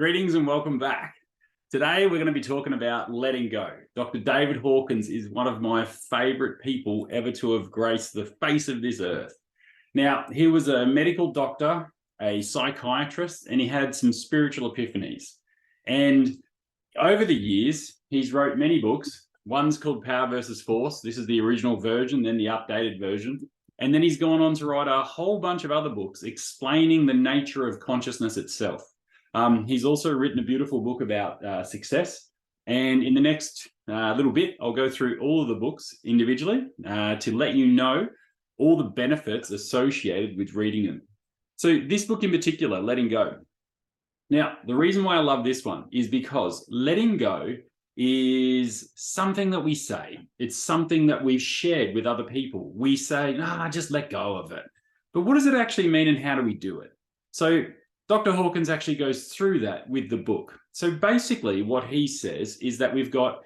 Greetings and welcome back. Today, we're going to be talking about letting go. Dr. David Hawkins is one of my favorite people ever to have graced the face of this earth. Now, he was a medical doctor, a psychiatrist, and he had some spiritual epiphanies. And over the years, he's wrote many books. One's called Power versus Force. This is the original version, then the updated version. And then he's gone on to write a whole bunch of other books explaining the nature of consciousness itself. He's also written a beautiful book about success. And in the next little bit, I'll go through all of the books individually to let you know all the benefits associated with reading them. So this book in particular, Letting Go. Now, the reason why I love this one is because letting go is something that we say. It's something that we've shared with other people. We say, nah, just let go of it. But what does it actually mean and how do we do it? So Dr. Hawkins actually goes through that with the book. So basically what he says is that we've got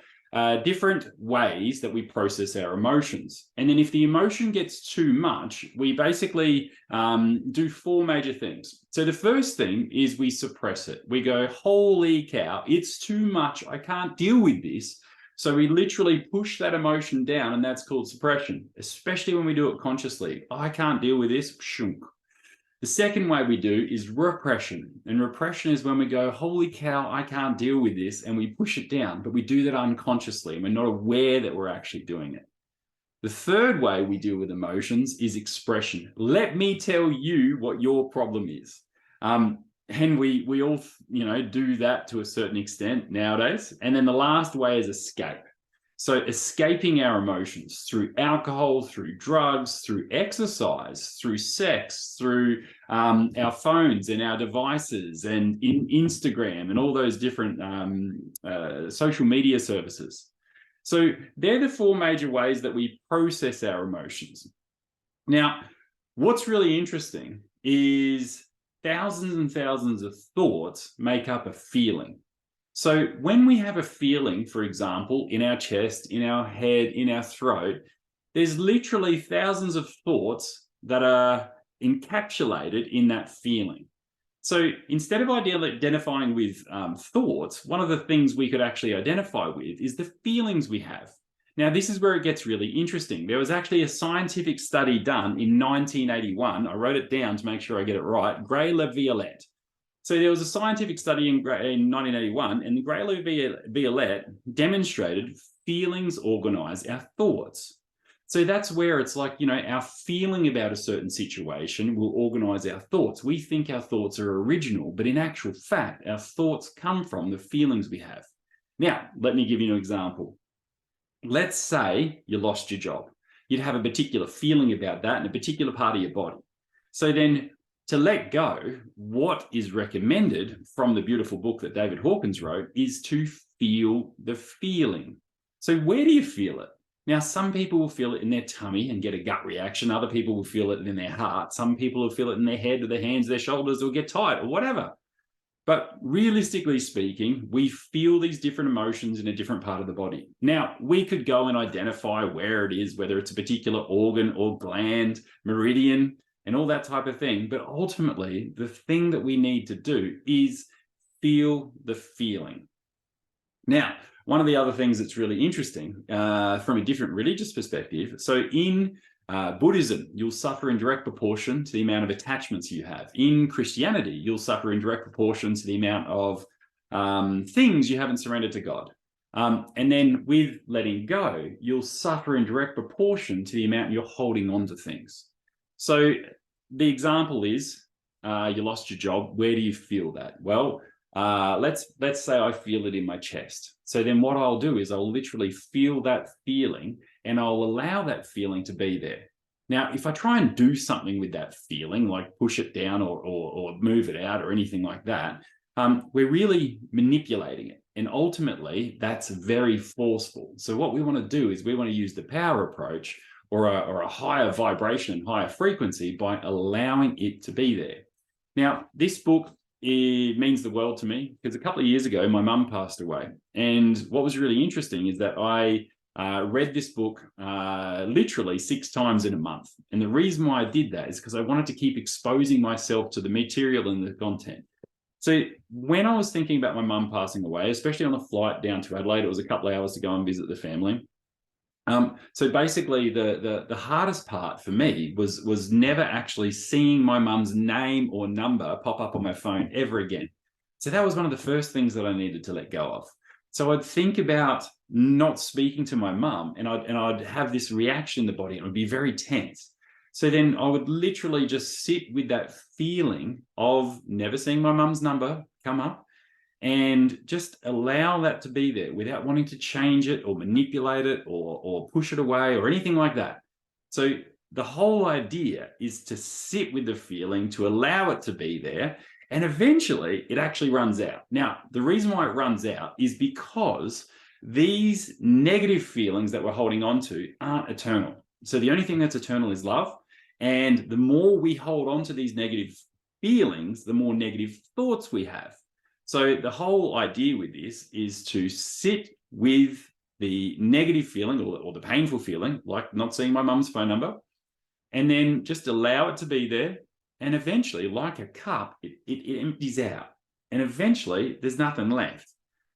different ways that we process our emotions. And then if the emotion gets too much, we basically do four major things. So the first thing is we suppress it. We go, holy cow, it's too much. I can't deal with this. So we literally push that emotion down, and that's called suppression, especially when we do it consciously. I can't deal with this. Shunk. The second way we do is repression. And repression is when we go, holy cow, I can't deal with this, and we push it down, but we do that unconsciously and we're not aware that we're actually doing it. The third way we deal with emotions is expression. Let me tell you what your problem is. And we all, do that to a certain extent nowadays. And then the last way is escape. So escaping our emotions through alcohol, through drugs, through exercise, through sex, through our phones and our devices and in Instagram and all those different social media services. So they're the four major ways that we process our emotions. Now, what's really interesting is thousands and thousands of thoughts make up a feeling. So when we have a feeling, for example, in our chest, in our head, in our throat, there's literally thousands of thoughts that are encapsulated in that feeling. So instead of identifying with thoughts, one of the things we could actually identify with is the feelings we have. Now, this is where it gets really interesting. There was actually a scientific study done in 1981. I wrote it down to make sure I get it right. Gray-La-Violette. So there was a scientific study in 1981, and the Gray-La-Violette demonstrated feelings organize our thoughts. So that's where it's like, our feeling about a certain situation will organize our thoughts. We think our thoughts are original, but in actual fact, our thoughts come from the feelings we have. Now, let me give you an example. Let's say you lost your job. You'd have a particular feeling about that in a particular part of your body. So then, to let go, what is recommended from the beautiful book that David Hawkins wrote is to feel the feeling. So where do you feel it? Now, some people will feel it in their tummy and get a gut reaction. Other people will feel it in their heart. Some people will feel it in their head or their hands, their shoulders, or get tight or whatever. But realistically speaking, we feel these different emotions in a different part of the body. Now, we could go and identify where it is, whether it's a particular organ or gland, meridian, and all that type of thing. But ultimately, the thing that we need to do is feel the feeling. Now, one of the other things that's really interesting from a different religious perspective, so in Buddhism, you'll suffer in direct proportion to the amount of attachments you have. In Christianity, you'll suffer in direct proportion to the amount of things you haven't surrendered to God. And then with letting go, you'll suffer in direct proportion to the amount you're holding on to things. So the example is you lost your job. Where do you feel that? Well, let's say I feel it in my chest. So then what I'll do is I'll literally feel that feeling and I'll allow that feeling to be there. Now, if I try and do something with that feeling, like push it down or move it out or anything like that, we're really manipulating it. And ultimately, that's very forceful. So what we want to do is we want to use the power approach or a higher vibration, higher frequency by allowing it to be there. Now, this book, it means the world to me because a couple of years ago, my mum passed away. And what was really interesting is that I read this book literally 6 times in a month. And the reason why I did that is because I wanted to keep exposing myself to the material and the content. So when I was thinking about my mum passing away, especially on the flight down to Adelaide, it was a couple of hours to go and visit the family. So basically, the hardest part for me was never actually seeing my mum's name or number pop up on my phone ever again. So that was one of the first things that I needed to let go of. So I'd think about not speaking to my mum, and I'd have this reaction in the body, and it would be very tense. So then I would literally just sit with that feeling of never seeing my mum's number come up, and just allow that to be there without wanting to change it or manipulate it or push it away or anything like that. So the whole idea is to sit with the feeling, to allow it to be there, and eventually it actually runs out. Now, the reason why it runs out is because these negative feelings that we're holding on to aren't eternal. So the only thing that's eternal is love. And the more we hold on to these negative feelings, the more negative thoughts we have. So the whole idea with this is to sit with the negative feeling or the painful feeling, like not seeing my mum's phone number, and then just allow it to be there. And eventually, like a cup, it empties out. And eventually, there's nothing left.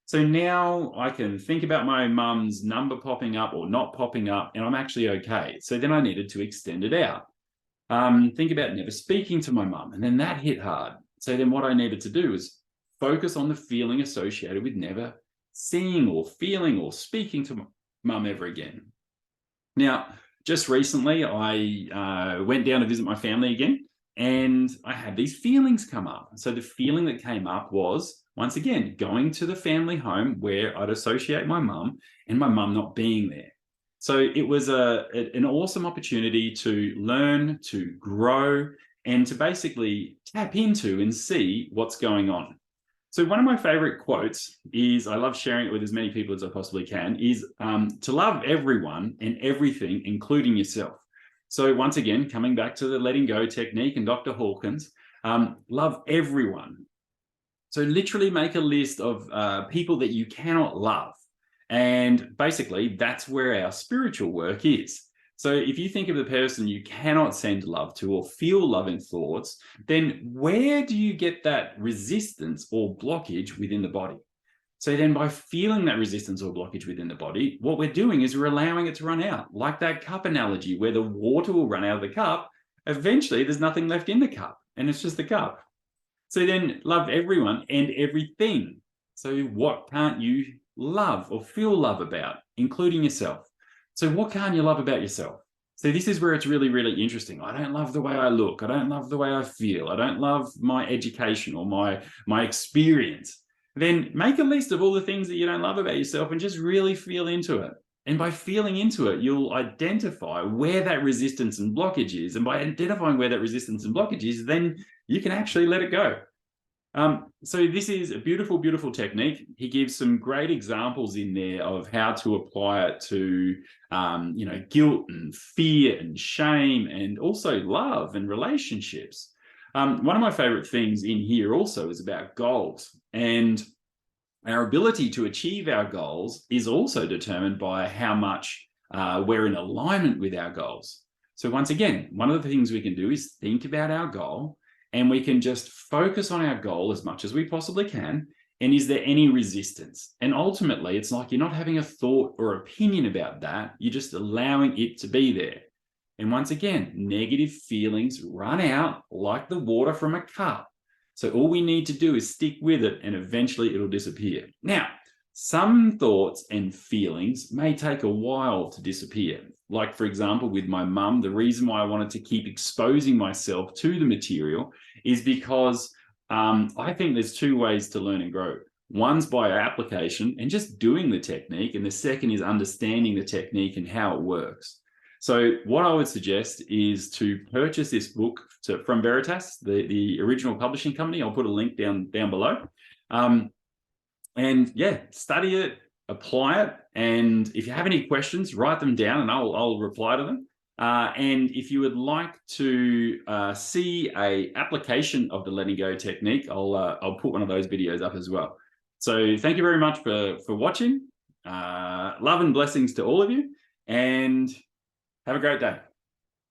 So now I can think about my mum's number popping up or not popping up, and I'm actually okay. So then I needed to extend it out. Think about never speaking to my mum, and then that hit hard. So then what I needed to do is focus on the feeling associated with never seeing or feeling or speaking to mum ever again. Now, just recently, I went down to visit my family again, and I had these feelings come up. So the feeling that came up was, once again, going to the family home where I'd associate my mum and my mum not being there. So it was an awesome opportunity to learn, to grow, and to basically tap into and see what's going on. So one of my favorite quotes is, I love sharing it with as many people as I possibly can, is to love everyone and everything, including yourself. So once again, coming back to the letting go technique and Dr. Hawkins, love everyone. So literally make a list of people that you cannot love. And basically, that's where our spiritual work is. So if you think of the person you cannot send love to or feel loving thoughts, then where do you get that resistance or blockage within the body? So then by feeling that resistance or blockage within the body, what we're doing is we're allowing it to run out. Like that cup analogy where the water will run out of the cup, eventually there's nothing left in the cup and it's just the cup. So then love everyone and everything. So what can't you love or feel love about, including yourself? So what can't you love about yourself? So this is where it's really, really interesting. I don't love the way I look. I don't love the way I feel. I don't love my education or my experience. Then make a list of all the things that you don't love about yourself and just really feel into it. And by feeling into it, you'll identify where that resistance and blockage is. And by identifying where that resistance and blockage is, then you can actually let it go. So this is a beautiful, beautiful technique. He gives some great examples in there of how to apply it to, guilt and fear and shame and also love and relationships. One of my favorite things in here also is about goals, and our ability to achieve our goals is also determined by how much we're in alignment with our goals. So once again, one of the things we can do is think about our goal, and we can just focus on our goal as much as we possibly can. And is there any resistance? And ultimately, it's like you're not having a thought or opinion about that. You're just allowing it to be there. And once again, negative feelings run out like the water from a cup. So all we need to do is stick with it, and eventually it'll disappear. Now, some thoughts and feelings may take a while to disappear. Like, for example, with my mum, the reason why I wanted to keep exposing myself to the material is because I think there's two ways to learn and grow. One's by application and just doing the technique, and the second is understanding the technique and how it works. So what I would suggest is to purchase this book from Veritas, the original publishing company. I'll put a link down below. And yeah, study it, apply it. And if you have any questions, write them down and I'll reply to them. And if you would like to see a application of the letting go technique, I'll put one of those videos up as well. So thank you very much for watching. Love and blessings to all of you, and have a great day.